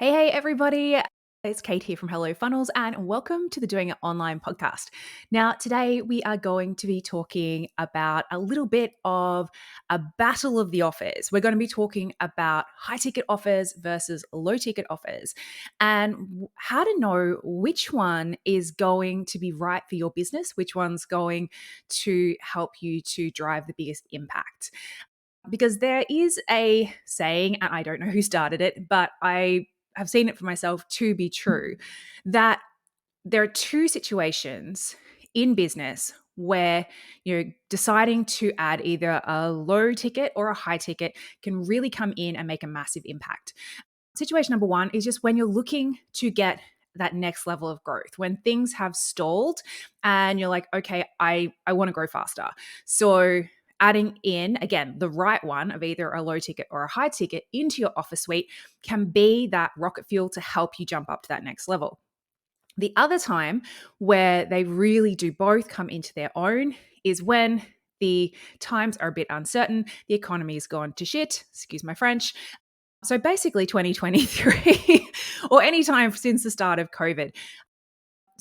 Hey, everybody. It's Kate here from Hello Funnels, and welcome to the Doing It Online podcast. Now, today we are going to be talking about a little bit of a battle of the offers. We're going to be talking about high ticket offers versus low ticket offers and how to know which one is going to be right for your business, which one's going to help you to drive the biggest impact. Because there is a saying, and I don't know who started it, but I have seen it for myself to be true, that there are two situations in business where deciding to add either a low ticket or a high ticket can really come in and make a massive impact. Situation number one is just when you're looking to get that next level of growth, when things have stalled and you're like, okay, I want to grow faster. So adding in, again, the right one of either a low ticket or a high ticket into your offer suite can be that rocket fuel to help you jump up to that next level. The other time where they really do both come into their own is when the times are a bit uncertain, the economy has gone to shit, excuse my French. So basically 2023 or any time since the start of COVID.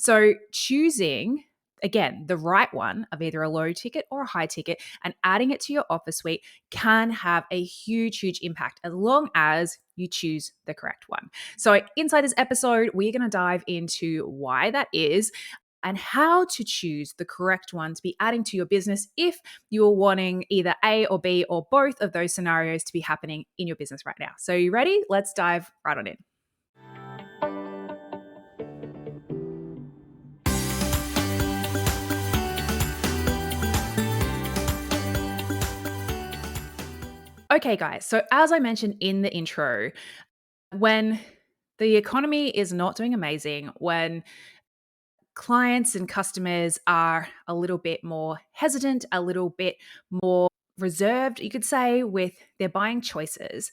So choosing, again, the right one of either a low ticket or a high ticket and adding it to your offer suite can have a huge, huge impact as long as you choose the correct one. So inside this episode, we're going to dive into why that is and how to choose the correct one to be adding to your business if you're wanting either A or B or both of those scenarios to be happening in your business right now. So you ready? Let's dive right on in. Okay, guys. So as I mentioned in the intro, when the economy is not doing amazing, when clients and customers are a little bit more hesitant, a little bit more reserved, you could say, with their buying choices,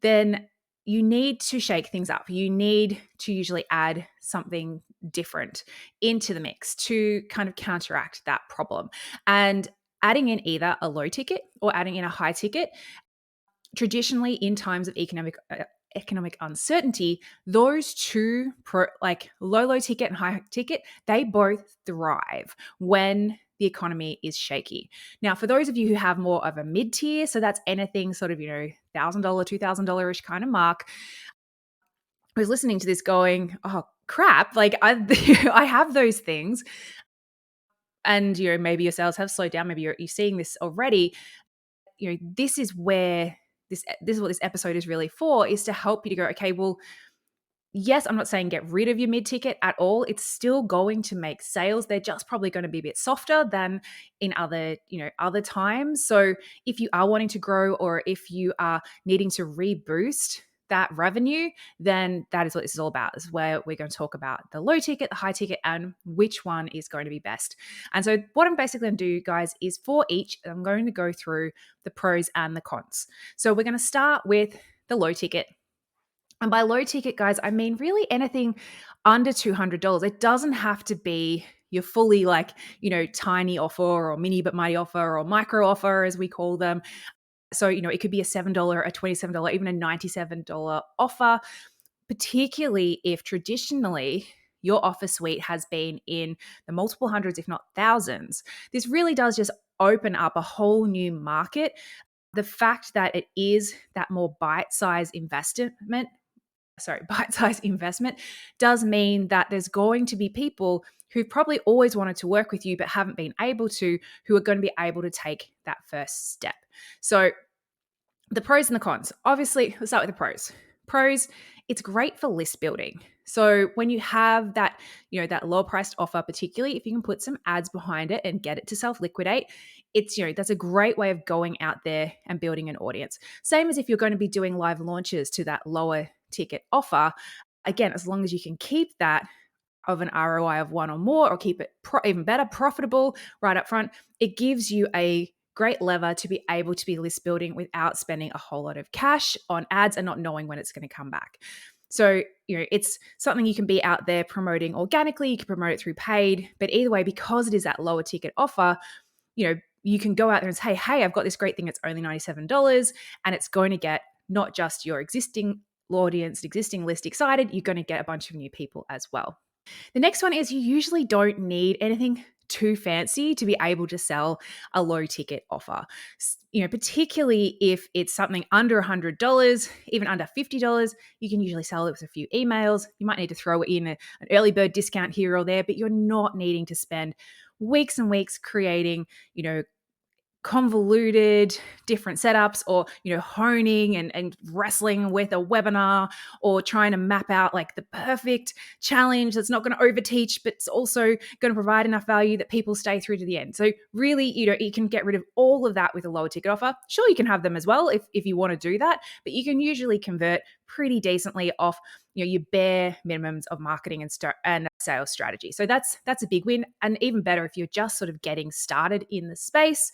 then you need to shake things up. You need to usually add something different into the mix to kind of counteract that problem. And adding in either a low ticket or adding in a high ticket, traditionally in times of economic uncertainty, those two like low ticket and high ticket, they both thrive when the economy is shaky. Now, for those of you who have more of a mid tier, so that's anything sort of $1,000, $2,000 ish kind of mark, I was listening to this going, oh crap, like I have those things, and maybe your sales have slowed down, maybe you're seeing this already. This is where this is what this episode is really for, is to help you to go, okay, well, yes, I'm not saying get rid of your mid-ticket at all. It's still going to make sales. They're just probably going to be a bit softer than in other times. So if you are wanting to grow or if you are needing to reboost that revenue, then that is what this is all about. This is where we're going to talk about the low ticket, the high ticket, and which one is going to be best. And so what I'm basically going to do, guys, is for each, I'm going to go through the pros and the cons. So we're going to start with the low ticket. And by low ticket, guys, I mean really anything under $200. It doesn't have to be your fully tiny offer or mini but mighty offer or micro offer, as we call them. So, it could be a $7, a $27, even a $97 offer, particularly if traditionally your offer suite has been in the multiple hundreds, if not thousands. This really does just open up a whole new market. The fact that it is that more bite-sized investment does mean that there's going to be people who probably always wanted to work with you but haven't been able to, who are going to be able to take that first step. So the pros and the cons. Obviously, let's start with the pros. Pros, it's great for list building. So when you have that, that low priced offer, particularly if you can put some ads behind it and get it to self-liquidate, it's, that's a great way of going out there and building an audience. Same as if you're going to be doing live launches to that lower ticket offer. Again, as long as you can keep that of an ROI of one or more, or keep it even better, profitable right up front, it gives you a great lever to be able to be list building without spending a whole lot of cash on ads and not knowing when it's going to come back. So, it's something you can be out there promoting organically. You can promote it through paid, but either way, because it is that lower ticket offer, you can go out there and say, hey, I've got this great thing. It's only $97 and it's going to get not just your existing audience, existing list excited, you're going to get a bunch of new people as well. The next one is you usually don't need anything too fancy to be able to sell a low ticket offer. Particularly if it's something under $100, even under $50, you can usually sell it with a few emails. You might need to throw in an early bird discount here or there, but you're not needing to spend weeks and weeks creating, convoluted different setups, or honing and wrestling with a webinar, or trying to map out like the perfect challenge that's not going to overteach but it's also going to provide enough value that people stay through to the end. So really, you can get rid of all of that with a lower ticket offer. Sure, you can have them as well if you want to do that, but you can usually convert pretty decently off your bare minimums of marketing and sales strategy. So that's a big win. And even better, if you're just sort of getting started in the space,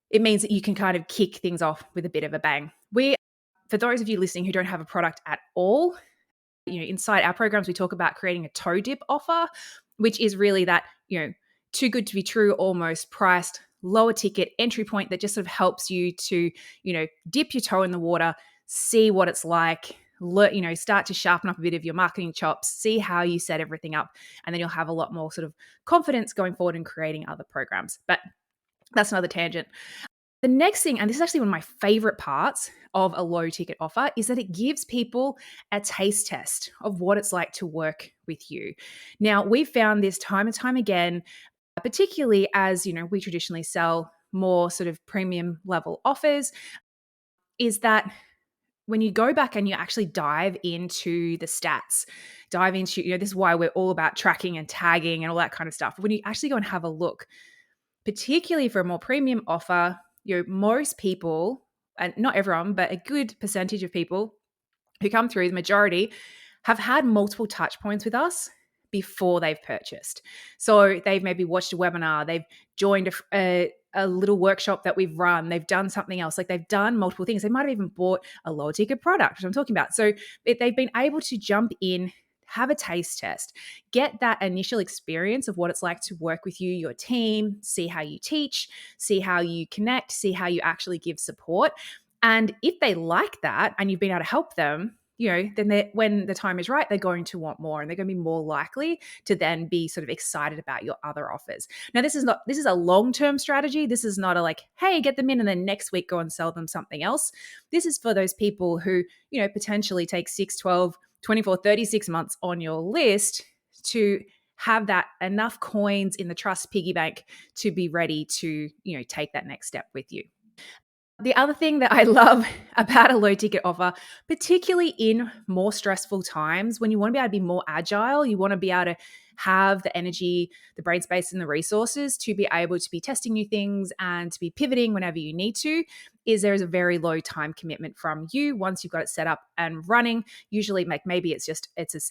it means that you can kind of kick things off with a bit of a bang. For those of you listening who don't have a product at all, inside our programs, we talk about creating a toe dip offer, which is really that, too good to be true, almost priced, lower ticket entry point that just sort of helps you to, dip your toe in the water, see what it's like, start to sharpen up a bit of your marketing chops, see how you set everything up, and then you'll have a lot more sort of confidence going forward in creating other programs. But that's another tangent. The next thing, and this is actually one of my favorite parts of a low ticket offer, is that it gives people a taste test of what it's like to work with you. Now, we've found this time and time again, particularly as, we traditionally sell more sort of premium level offers, is that when you go back and you actually dive into the stats, dive into, this is why we're all about tracking and tagging and all that kind of stuff. When you actually go and have a look, particularly for a more premium offer, most people, and not everyone, but a good percentage of people who come through, the majority, have had multiple touch points with us before they've purchased. So they've maybe watched a webinar, they've joined a little workshop that we've run, they've done something else, like they've done multiple things. They might have even bought a lower ticket product, which I'm talking about. So they've been able to jump in, have a taste test, get that initial experience of what it's like to work with you, your team, see how you teach, see how you connect, see how you actually give support. And if they like that and you've been able to help them, then when the time is right, they're going to want more, and they're going to be more likely to then be sort of excited about your other offers. Now, this is a long-term strategy. This is not a like, hey, get them in and then next week go and sell them something else. This is for those people who, potentially take 6, 12, 24, 36 months on your list to have that enough coins in the trust piggy bank to be ready to, take that next step with you. The other thing that I love about a low ticket offer, particularly in more stressful times when you want to be able to be more agile, you want to be able to have the energy, the brain space, and the resources to be able to be testing new things and to be pivoting whenever you need to, is there is a very low time commitment from you once you've got it set up and running. Usually, maybe it's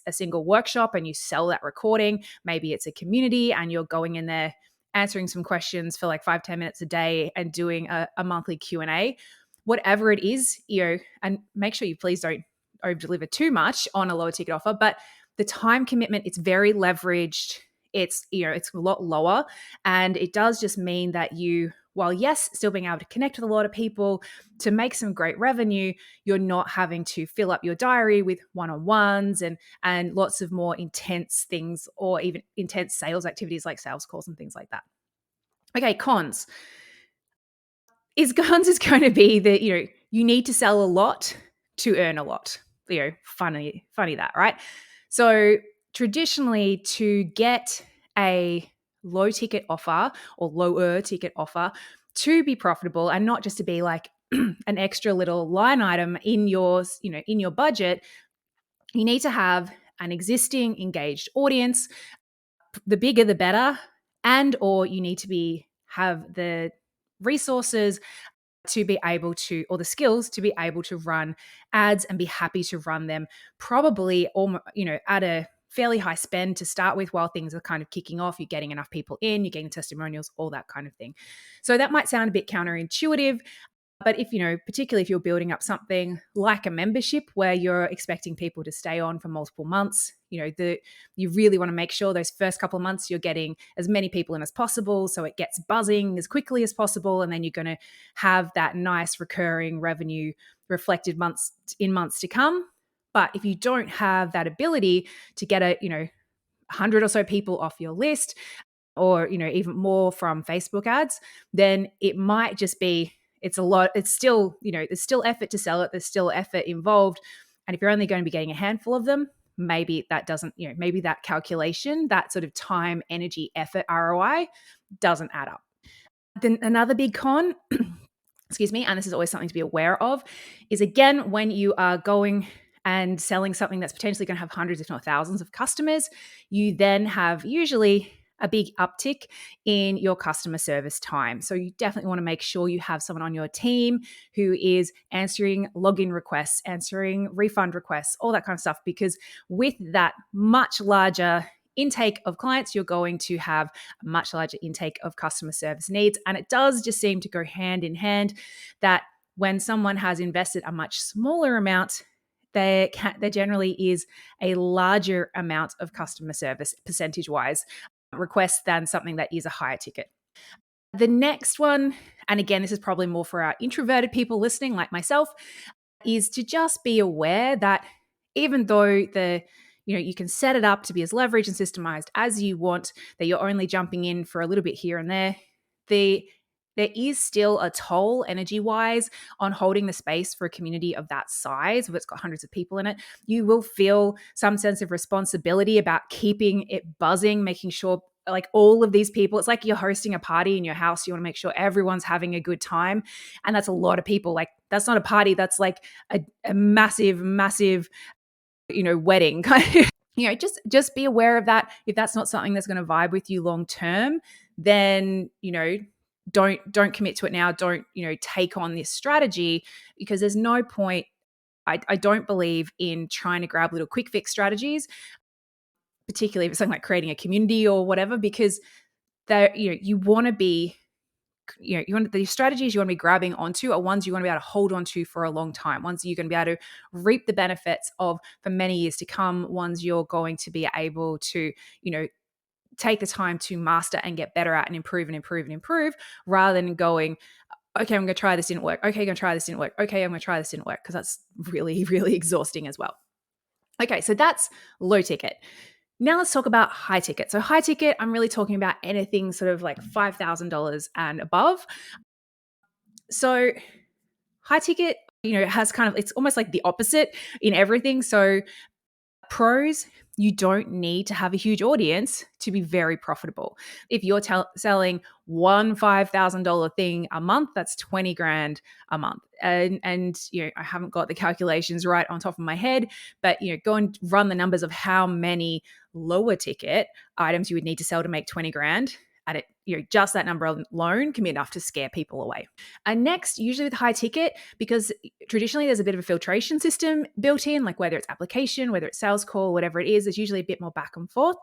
a single workshop and you sell that recording. Maybe it's a community and you're going in there answering some questions for like 5-10 minutes a day and doing a monthly Q&A, whatever it is, and make sure you please don't over deliver too much on a lower ticket offer, but the time commitment, it's very leveraged. It's a lot lower, and it does just mean that you, while yes, still being able to connect with a lot of people to make some great revenue, you're not having to fill up your diary with one-on-ones and lots of more intense things, or even intense sales activities like sales calls and things like that. Okay, cons is going to be that, you need to sell a lot to earn a lot. Funny that, right? So traditionally, to get a low ticket offer or lower ticket offer to be profitable and not just to be like an extra little line item in in your budget, you need to have an existing engaged audience. The bigger, the better. And, or you need to have the resources to be able to, or the skills to be able to run ads and be happy to run them, probably at a fairly high spend to start with while things are kind of kicking off. You're getting enough people in, you're getting testimonials, all that kind of thing. So that might sound a bit counterintuitive, but particularly if you're building up something like a membership where you're expecting people to stay on for multiple months, you really want to make sure those first couple of months you're getting as many people in as possible so it gets buzzing as quickly as possible, and then you're going to have that nice recurring revenue reflected months to come. But if you don't have that ability to get 100 or so people off your list, or even more from Facebook ads, then it might just be, it's a lot. It's still, there's still effort to sell it. There's still effort involved. And if you're only going to be getting a handful of them, maybe that doesn't, maybe that calculation, that sort of time, energy, effort ROI doesn't add up. Then another big con, excuse me, and this is always something to be aware of, is again, when you are going and selling something that's potentially going to have hundreds, if not thousands of customers, you then have usually a big uptick in your customer service time. So you definitely want to make sure you have someone on your team who is answering login requests, answering refund requests, all that kind of stuff, because with that much larger intake of clients, you're going to have a much larger intake of customer service needs. And it does just seem to go hand in hand that when someone has invested a much smaller amount, there generally is a larger amount of customer service percentage-wise requests than something that is a higher ticket. The next one, and again, this is probably more for our introverted people listening like myself, is to just be aware that even though you can set it up to be as leveraged and systemized as you want, that you're only jumping in for a little bit here and there, there is still a toll energy-wise on holding the space for a community of that size, where it's got hundreds of people in it. You will feel some sense of responsibility about keeping it buzzing, making sure like all of these people, it's like you're hosting a party in your house. You want to make sure everyone's having a good time. And that's a lot of people. Like that's not a party. That's like a massive, massive, wedding. Just be aware of that. If that's not something that's going to vibe with you long term, then, don't commit to it now. Don't, take on this strategy, because there's no point. I don't believe in trying to grab little quick fix strategies, particularly if it's something like creating a community or whatever, because you want to be, the strategies you want to be grabbing onto are ones you want to be able to hold onto for a long time, ones you're going to be able to reap the benefits of for many years to come, ones you're going to be able to, take the time to master and get better at and improve and improve and improve, rather than going, okay, I'm going to try this, didn't work. Okay, I'm going to try this, didn't work. Okay, I'm going to try this, didn't work, because that's really, really exhausting as well. Okay, so that's low ticket. Now let's talk about high ticket. So high ticket, I'm really talking about anything sort of like $5,000 and above. So high ticket, has kind of, it's almost like the opposite in everything. So pros, you don't need to have a huge audience to be very profitable. If you're selling one $5,000 thing a month, that's 20 grand a month. And I haven't got the calculations right on top of my head, but go and run the numbers of how many lower ticket items you would need to sell to make 20 grand. At it, just that number alone can be enough to scare people away. And next, usually with high ticket, because traditionally there's a bit of a filtration system built in, like whether it's application, whether it's sales call, whatever it is, there's usually a bit more back and forth.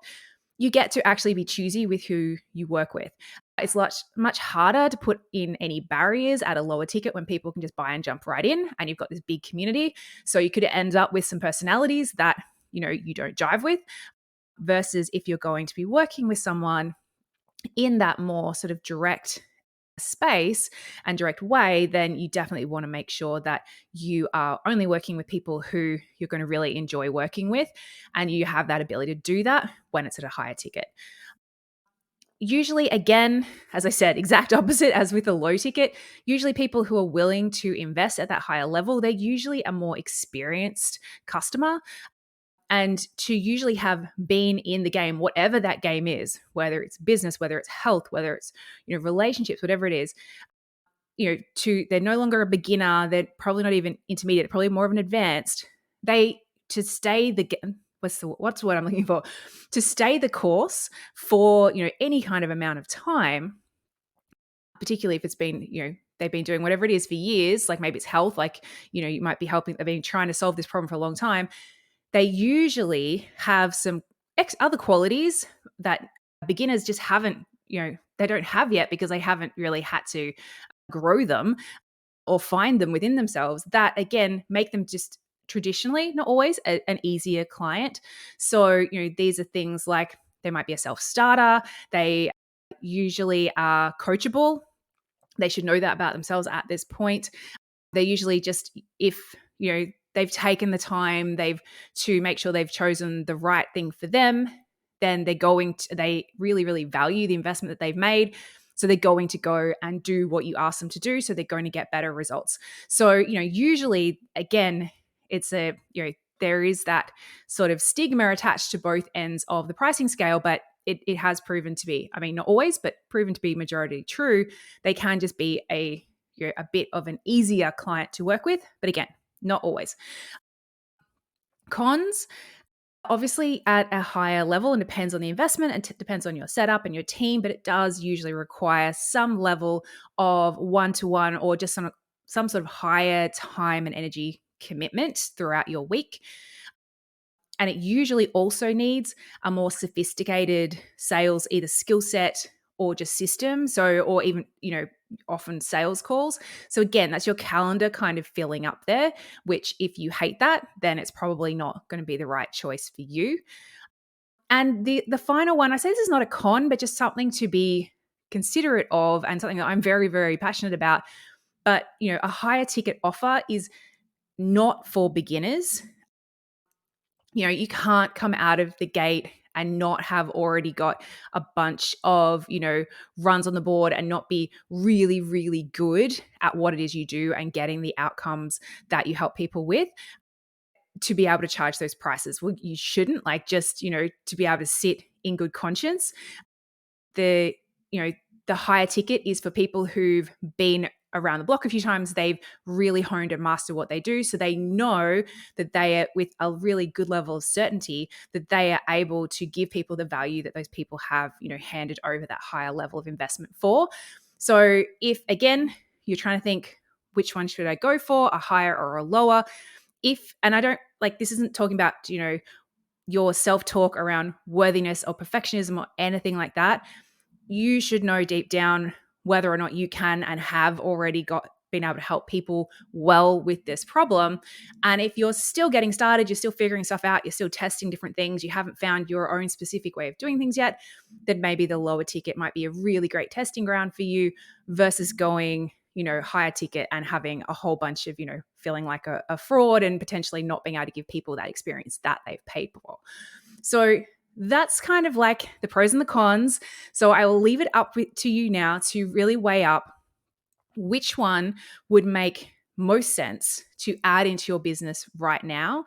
You get to actually be choosy with who you work with. It's much harder to put in any barriers at a lower ticket when people can just buy and jump right in, and you've got this big community. So you could end up with some personalities that you don't jive with, versus if you're going to be working with someone in that more sort of direct space and direct way, then you definitely want to make sure that you are only working with people who you're going to really enjoy working with, and you have that ability to do that when it's at a higher ticket. Usually, again, as I said, exact opposite as with a low ticket. Usually people who are willing to invest at that higher level, they're usually a more experienced customer. And to usually have been in the game, whatever that game is, whether it's business, whether it's health, whether it's relationships, whatever it is, they're no longer a beginner. They're probably not even intermediate. They're probably more of an advanced. To stay what's the word I'm looking for? To stay the course for any kind of amount of time, particularly if it's been they've been doing whatever it is for years. Like maybe it's health. Like you might be helping. They've been trying to solve this problem for a long time. They usually have some other qualities that beginners just haven't, they don't have yet, because they haven't really had to grow them or find them within themselves, that again make them just traditionally, not always, an easier client. So, these are things like they might be a self-starter. They usually are coachable. They should know that about themselves at this point. They're usually just, if they've taken the time, to make sure they've chosen the right thing for them, then they really, really value the investment that they've made. So they're going to go and do what you ask them to do. So they're going to get better results. So, usually, again, there is that sort of stigma attached to both ends of the pricing scale, but it has proven to be, I mean, not always, but proven to be majority true. They can just be a bit of an easier client to work with. But again, not always. Cons, obviously at a higher level, and depends on the investment and depends on your setup and your team, but it does usually require some level of one-to-one or just some sort of higher time and energy commitment throughout your week. And it usually also needs a more sophisticated sales, either skill set or just system. So, or even, often sales calls. So again, that's your calendar kind of filling up there, which if you hate that, then it's probably not going to be the right choice for you. And the final one, I say this is not a con, but just something to be considerate of and something that I'm very, very passionate about. But, a higher ticket offer is not for beginners. You can't come out of the gate and not have already got a bunch of, runs on the board and not be really, really good at what it is you do and getting the outcomes that you help people with to be able to charge those prices. Well, you shouldn't, just, to be able to sit in good conscience. The, the higher ticket is for people who've been around the block a few times. They've really honed and mastered what they do. So they know that they are, with a really good level of certainty, that they are able to give people the value that those people have, handed over that higher level of investment for. So if, again, you're trying to think, which one should I go for, a higher or a lower? And I don't, this isn't talking about, your self-talk around worthiness or perfectionism or anything like that. You should know deep down whether or not you can and have already been able to help people well with this problem. And if you're still getting started, you're still figuring stuff out, you're still testing different things, you haven't found your own specific way of doing things yet, then maybe the lower ticket might be a really great testing ground for you versus going, higher ticket and having a whole bunch of, feeling like a fraud and potentially not being able to give people that experience that they've paid for. So that's kind of like the pros and the cons. So I will leave it up to you now to really weigh up which one would make most sense to add into your business right now.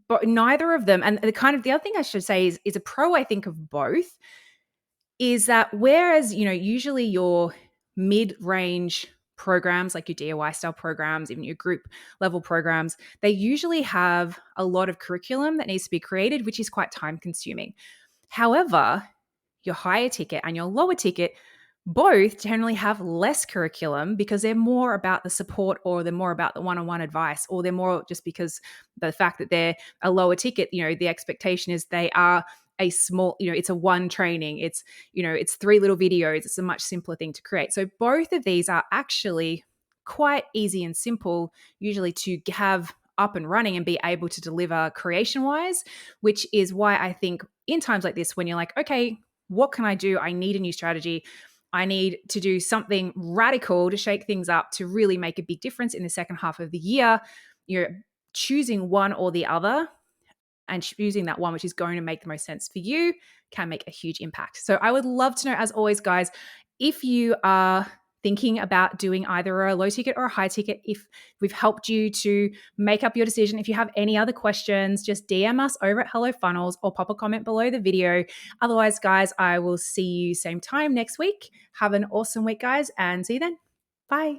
But neither of them, and the other thing I should say is a pro, I think, of both, is that whereas, usually your mid-range programs, like your DIY style programs, even your group level programs, they usually have a lot of curriculum that needs to be created, which is quite time consuming. However, your higher ticket and your lower ticket both generally have less curriculum because they're more about the support, or they're more about the one-on-one advice, or they're more just because the fact that they're a lower ticket, the expectation is they are a small, it's a one training, it's 3 little videos, it's a much simpler thing to create. So both of these are actually quite easy and simple usually to have up and running and be able to deliver creation wise, which is why I think in times like this, when you're like, okay, what can I do? I need a new strategy. I need to do something radical to shake things up to really make a big difference in the second half of the year. You're choosing one or the other, and choosing that one which is going to make the most sense for you can make a huge impact. So I would love to know, as always, guys, if you are thinking about doing either a low ticket or a high ticket, if we've helped you to make up your decision. If you have any other questions, just DM us over at Hello Funnels or pop a comment below the video. Otherwise, guys, I will see you same time next week. Have an awesome week, guys, and see you then. Bye.